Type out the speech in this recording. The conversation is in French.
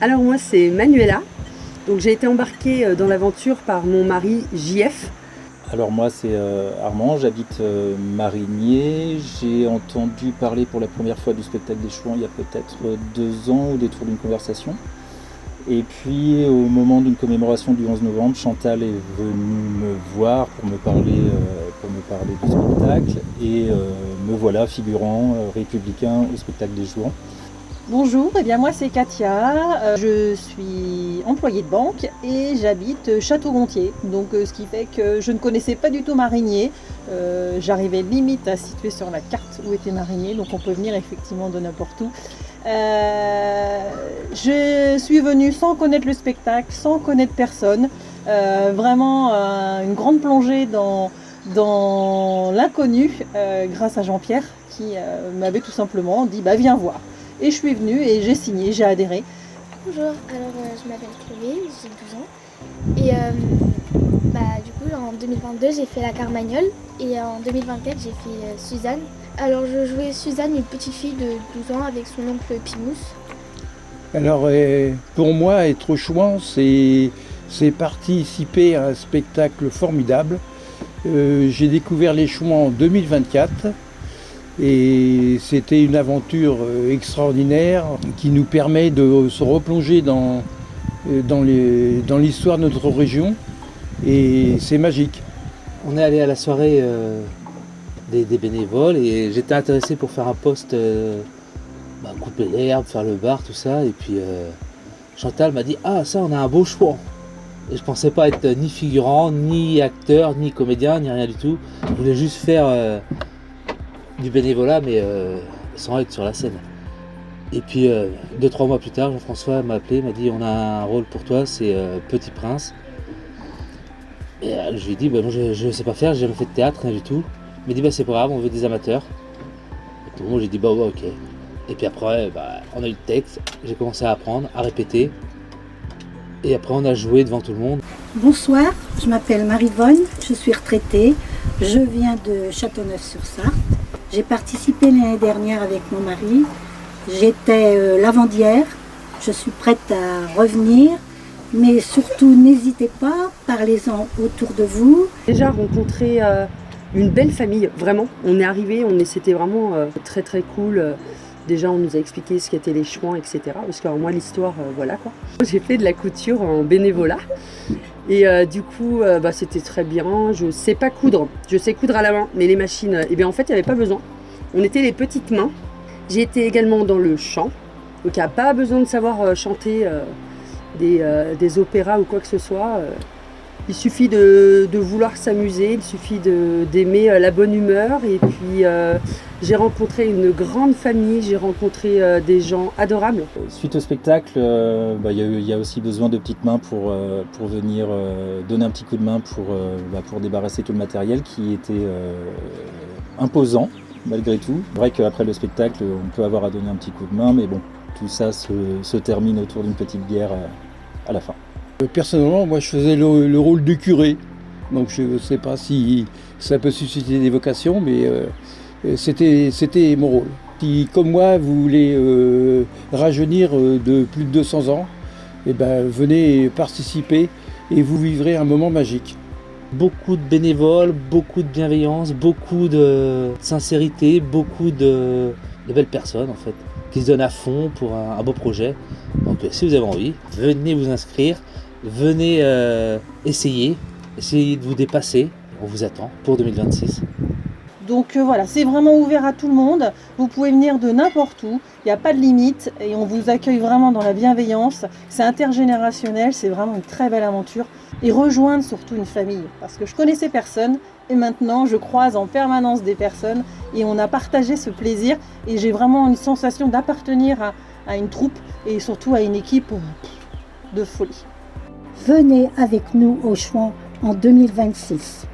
Alors moi c'est Manuela, donc j'ai été embarquée dans l'aventure par mon mari JF. Alors moi c'est Armand, j'habite Marigné. J'ai entendu parler pour la première fois du spectacle des Chouans il y a peut-être 2 ans au détour d'une conversation. Et puis au moment d'une commémoration du 11 novembre, Chantal est venue me voir pour me parler du spectacle et me voilà figurant républicain au spectacle des Chouans. Bonjour, moi c'est Katia, je suis employée de banque et j'habite Château-Gontier. Donc ce qui fait que je ne connaissais pas du tout Marigné. J'arrivais limite à situer sur la carte où était Marigné, donc on peut venir effectivement de n'importe où. Je suis venue sans connaître le spectacle, sans connaître personne. Vraiment une grande plongée dans l'inconnu grâce à Jean-Pierre qui m'avait tout simplement dit viens voir. Et je suis venue et j'ai signé, j'ai adhéré. Bonjour, alors je m'appelle Chloé, j'ai 12 ans. Et du coup en 2022 j'ai fait la Carmagnole et en 2024 j'ai fait Suzanne. Alors je jouais Suzanne, une petite fille de 12 ans avec son oncle Pimous. Alors pour moi être chouan c'est participer à un spectacle formidable. J'ai découvert les Chouans en 2024. Et c'était une aventure extraordinaire qui nous permet de se replonger dans l'histoire de notre région et c'est magique. On est allé à la soirée des bénévoles et j'étais intéressé pour faire un poste, couper l'herbe, faire le bar, tout ça. Et puis Chantal m'a dit « Ah ça on a un beau chouan !» Et je pensais pas être ni figurant, ni acteur, ni comédien, ni rien du tout. Je voulais juste faire du bénévolat mais sans être sur la scène. Et puis 2-3 mois plus tard, Jean-François m'a appelé, m'a dit on a un rôle pour toi, c'est Petit Prince. Et je lui ai dit non, je sais pas faire, j'ai jamais fait de théâtre, rien du tout. Il m'a dit c'est pas grave, on veut des amateurs. Et tout le monde, j'ai dit ouais ok. Et puis après on a eu le texte, j'ai commencé à apprendre, à répéter. Et après on a joué devant tout le monde. Bonsoir, je m'appelle Marie-Vonne, je suis retraitée, je viens de Châteauneuf-sur-Sarthe. J'ai participé l'année dernière avec mon mari. J'étais lavandière. Je suis prête à revenir. Mais surtout, n'hésitez pas, parlez-en autour de vous. Déjà rencontré une belle famille, vraiment. On est arrivés, c'était vraiment très très cool. Déjà, on nous a expliqué ce qu'étaient les Chouans, etc. Parce que moi, l'histoire, voilà quoi. J'ai fait de la couture en bénévolat. Et du coup, c'était très bien. Je sais pas coudre. Je sais coudre à la main, mais les machines, en fait, il n'y avait pas besoin. On était les petites mains. J'ai été également dans le chant. Donc, il n'y a pas besoin de savoir chanter des opéras ou quoi que ce soit. Il suffit de vouloir s'amuser. Il suffit d'aimer la bonne humeur. Et puis, j'ai rencontré une grande famille. J'ai rencontré des gens adorables. Suite au spectacle, il y a aussi besoin de petites mains pour venir donner un petit coup de main pour débarrasser tout le matériel qui était imposant malgré tout. C'est vrai qu'après le spectacle, on peut avoir à donner un petit coup de main, mais bon, tout ça se termine autour d'une petite bière à la fin. Personnellement, moi je faisais le rôle du curé, donc je ne sais pas si ça peut susciter des vocations, mais c'était mon rôle. Si, comme moi, vous voulez rajeunir de plus de 200 ans, venez participer et vous vivrez un moment magique. Beaucoup de bénévoles, beaucoup de bienveillance, beaucoup de sincérité, beaucoup de belles personnes en fait, qui se donnent à fond pour un beau projet. Donc si vous avez envie, venez vous inscrire, venez essayer de vous dépasser. On vous attend pour 2026. Donc voilà, c'est vraiment ouvert à tout le monde. Vous pouvez venir de n'importe où, il n'y a pas de limite et on vous accueille vraiment dans la bienveillance. C'est intergénérationnel, c'est vraiment une très belle aventure. Et rejoindre surtout une famille, parce que je connaissais personne et maintenant je croise en permanence des personnes et on a partagé ce plaisir et j'ai vraiment une sensation d'appartenir à une troupe et surtout à une équipe de folie. Venez avec nous aux Chouans en 2026.